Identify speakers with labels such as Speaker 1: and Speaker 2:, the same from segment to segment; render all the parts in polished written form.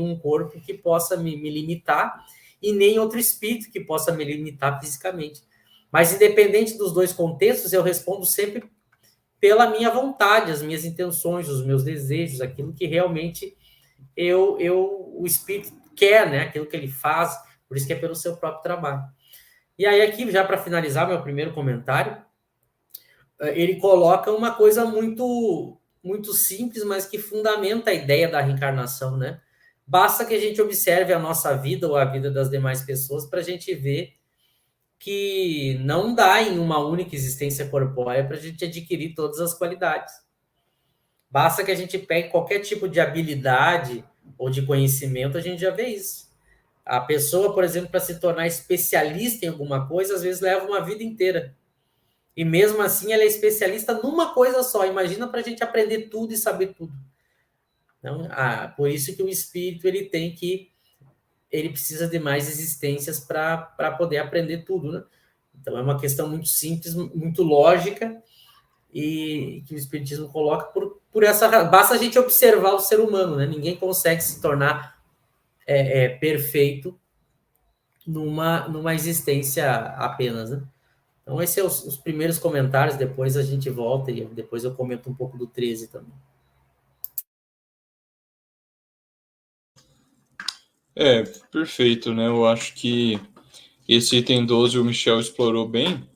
Speaker 1: um corpo que possa me limitar e nem outro espírito que possa me limitar fisicamente. Mas, independente dos dois contextos, eu respondo sempre pela minha vontade, as minhas intenções, os meus desejos, aquilo que realmente o espírito quer, né? Aquilo que ele faz, por isso que é pelo seu próprio trabalho. E aí, aqui, já para finalizar meu primeiro comentário, ele coloca uma coisa muito simples, mas que fundamenta a ideia da reencarnação, né? Basta que a gente observe a nossa vida ou a vida das demais pessoas para a gente ver que não dá em uma única existência corpórea para a gente adquirir todas as qualidades. Basta que a gente pegue qualquer tipo de habilidade ou de conhecimento, a gente já vê isso. A pessoa, por exemplo, para se tornar especialista em alguma coisa, às vezes leva uma vida inteira. E mesmo assim, ela é especialista numa coisa só. Imagina para a gente aprender tudo e saber tudo. Então, por isso que o espírito ele precisa de mais existências para poder aprender tudo, né? Então, é uma questão muito simples, muito lógica, e que o espiritismo coloca por essa razão. Basta a gente observar o ser humano, né? Ninguém consegue se tornar perfeito numa existência apenas, né? Então, esses são os primeiros comentários, depois a gente volta e depois eu comento um pouco do 13 também.
Speaker 2: Perfeito, né? Eu acho que esse item 12 o Michel explorou bem,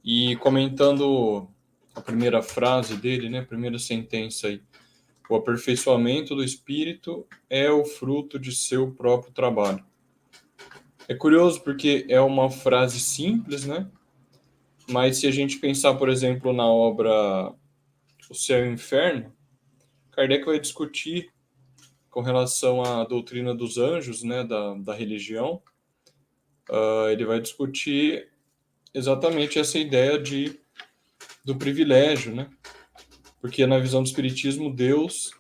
Speaker 2: e comentando a primeira frase dele, né? A primeira sentença aí. O aperfeiçoamento do espírito é o fruto de seu próprio trabalho. É curioso porque é uma frase simples, né? Mas se a gente pensar, por exemplo, na obra O Céu e o Inferno, Kardec vai discutir com relação à doutrina dos anjos, né, da religião. Ele vai discutir exatamente essa ideia do privilégio, né? Porque na visão do Espiritismo, Deus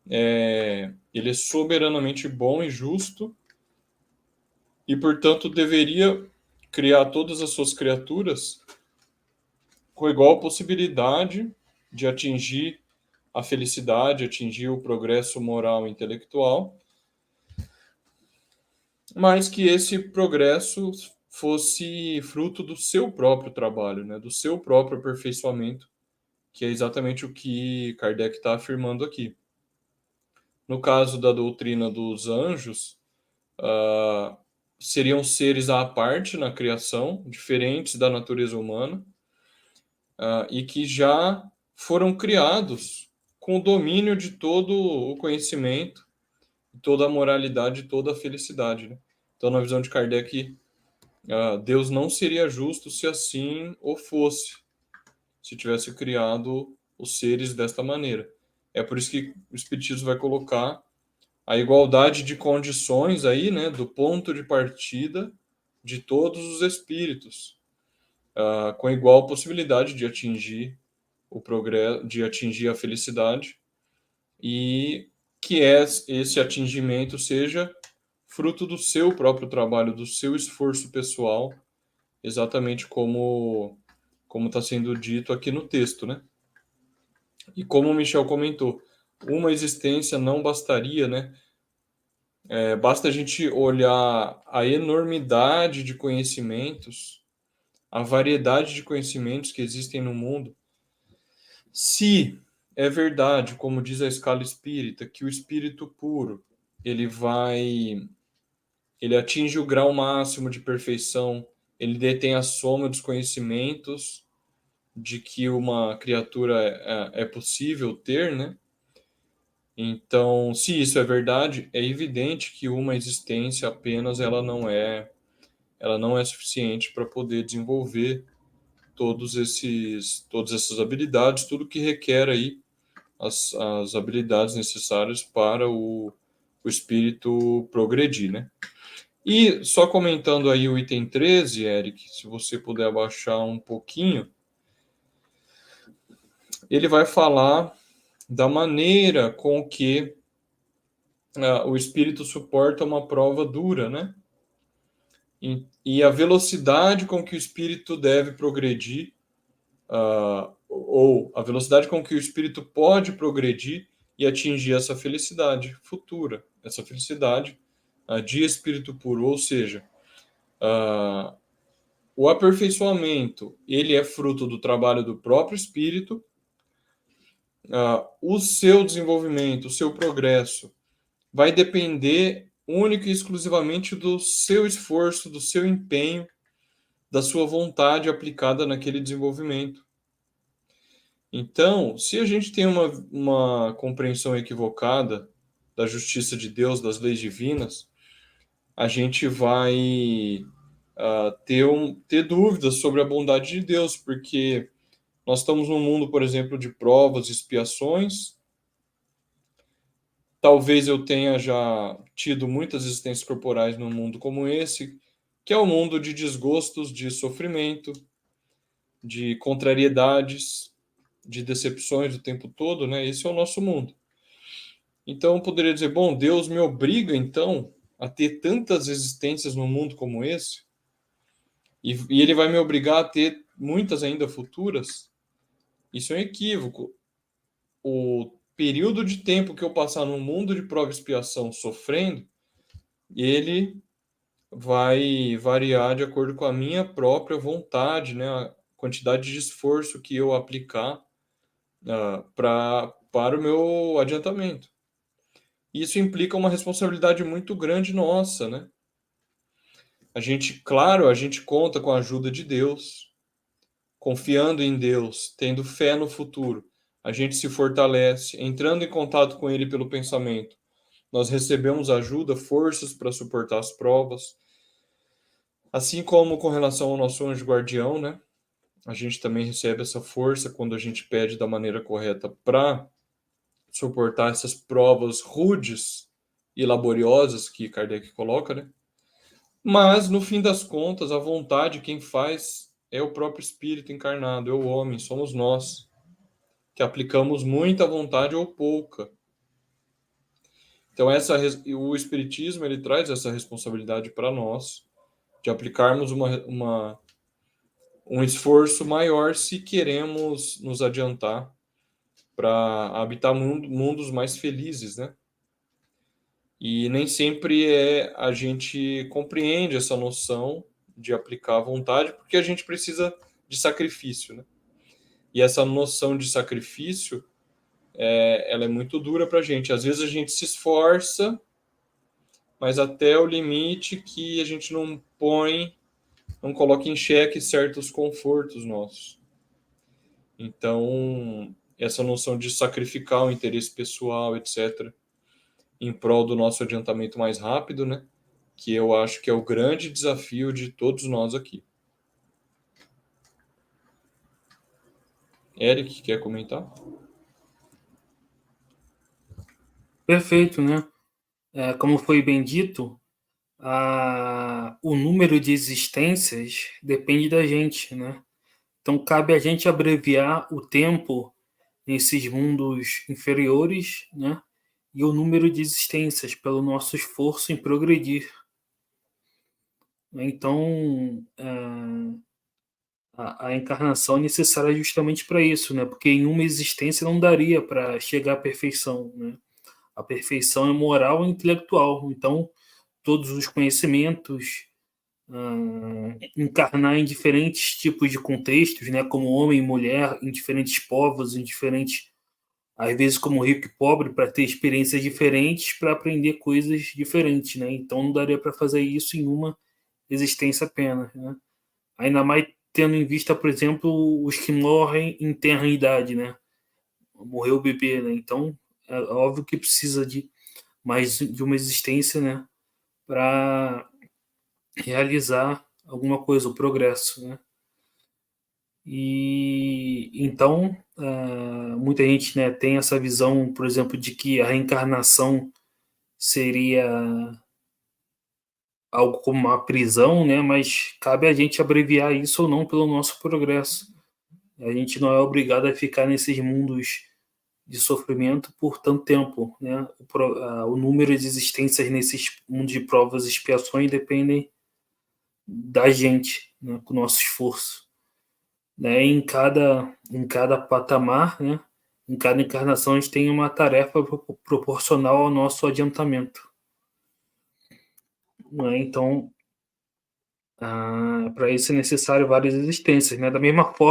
Speaker 2: ele é soberanamente bom e justo e, portanto, deveria criar todas as suas criaturas com igual possibilidade de atingir a felicidade, atingir o progresso moral e intelectual, mas que esse progresso fosse fruto do seu próprio trabalho, né, do seu próprio aperfeiçoamento, que é exatamente o que Kardec está afirmando aqui. No caso da doutrina dos anjos, seriam seres à parte na criação, diferentes da natureza humana, e que já foram criados com o domínio de todo o conhecimento, toda a moralidade, toda a felicidade, né? Então, na visão de Kardec, Deus não seria justo se assim o fosse, se tivesse criado os seres desta maneira. É por isso que o Espiritismo vai colocar a igualdade de condições aí, né, do ponto de partida de todos os espíritos, com igual possibilidade de atingir o progresso, de atingir a felicidade, e que esse atingimento seja fruto do seu próprio trabalho, do seu esforço pessoal, exatamente como está sendo dito aqui no texto, né? E como o Michel comentou, uma existência não bastaria, né? Basta a gente olhar a enormidade de conhecimentos, a variedade de conhecimentos que existem no mundo. Se é verdade, como diz a escala espírita, que o espírito puro ele atinge o grau máximo de perfeição, ele detém a soma dos conhecimentos de que uma criatura é possível ter, né? Então, se isso é verdade, é evidente que uma existência apenas ela não é suficiente para poder desenvolver todas essas habilidades, tudo que requer aí as habilidades necessárias para o espírito progredir, né? E só comentando aí o item 13, Eric, se você puder abaixar um pouquinho, ele vai falar da maneira com que o espírito suporta uma prova dura, né? E a velocidade com que o espírito deve progredir, ou a velocidade com que o espírito pode progredir e atingir essa felicidade futura. essa felicidade de espírito puro, ou seja, o aperfeiçoamento ele é fruto do trabalho do próprio espírito, o seu desenvolvimento, o seu progresso vai depender único e exclusivamente do seu esforço, do seu empenho, da sua vontade aplicada naquele desenvolvimento. Então, se a gente tem uma compreensão equivocada da justiça de Deus, das leis divinas, a gente vai ter dúvidas sobre a bondade de Deus, porque nós estamos num mundo, por exemplo, de provas e expiações. Talvez eu tenha já tido muitas existências corporais num mundo como esse, que é o um mundo de desgostos, de sofrimento, de contrariedades, de decepções o tempo todo, né? Esse é o nosso mundo. Então eu poderia dizer, bom, Deus me obriga então a ter tantas existências num mundo como esse, e ele vai me obrigar a ter muitas ainda futuras. Isso é um equívoco. O período de tempo que eu passar num mundo de prova e expiação sofrendo, ele vai variar de acordo com a minha própria vontade, né? A quantidade de esforço que eu aplicar para o meu adiantamento. Isso implica uma responsabilidade muito grande nossa, né? Claro, a gente conta com a ajuda de Deus, confiando em Deus, tendo fé no futuro. A gente se fortalece, entrando em contato com Ele pelo pensamento. Nós recebemos ajuda, forças para suportar as provas. Assim como com relação ao nosso anjo guardião, né? A gente também recebe essa força quando a gente pede da maneira correta para suportar essas provas rudes e laboriosas que Kardec coloca, né? Mas, no fim das contas, a vontade quem faz é o próprio espírito encarnado, é o homem, somos nós, que aplicamos muita vontade ou pouca. Então, o espiritismo ele traz essa responsabilidade para nós, de aplicarmos um esforço maior se queremos nos adiantar para habitar mundos mais felizes, né? E nem sempre a gente compreende essa noção de aplicar a vontade, porque a gente precisa de sacrifício, né? E essa noção de sacrifício, ela é muito dura para a gente. Às vezes a gente se esforça, mas até o limite que a gente não coloca em xeque certos confortos nossos. Então, essa noção de sacrificar o interesse pessoal, etc., em prol do nosso adiantamento mais rápido, né? Que eu acho que é o grande desafio de todos nós aqui. Eric, quer comentar?
Speaker 3: Perfeito, né? Como foi bem dito, o número de existências depende da gente, né? Então, cabe a gente abreviar o tempo nesses mundos inferiores, né? E o número de existências pelo nosso esforço em progredir. Então, a encarnação é necessária justamente para isso, né? Porque em uma existência não daria para chegar à perfeição, né? A perfeição é moral e intelectual. Então, todos os conhecimentos, encarnar em diferentes tipos de contextos, né? Como homem e mulher, em diferentes povos, em diferentes, às vezes como rico e pobre, para ter experiências diferentes, para aprender coisas diferentes, né? Então, não daria para fazer isso em uma existência apenas, né? Ainda mais tendo em vista, por exemplo, os que morrem em tenra idade, né? Morreu o bebê, né? Então, é óbvio que precisa de mais de uma existência, né? Para realizar alguma coisa, o progresso, né? E então, muita gente, né, tem essa visão, por exemplo, de que a reencarnação seria algo como uma prisão, né? Mas cabe a gente abreviar isso ou não pelo nosso progresso. A gente não é obrigado a ficar nesses mundos de sofrimento por tanto tempo, né? O número de existências nesses mundos de provas e expiações dependem da gente, né? Com o nosso esforço, né? Em cada patamar, né? Em cada encarnação a gente tem uma tarefa proporcional ao nosso adiantamento. não é? Então, para isso é necessário várias existências, né? Da mesma forma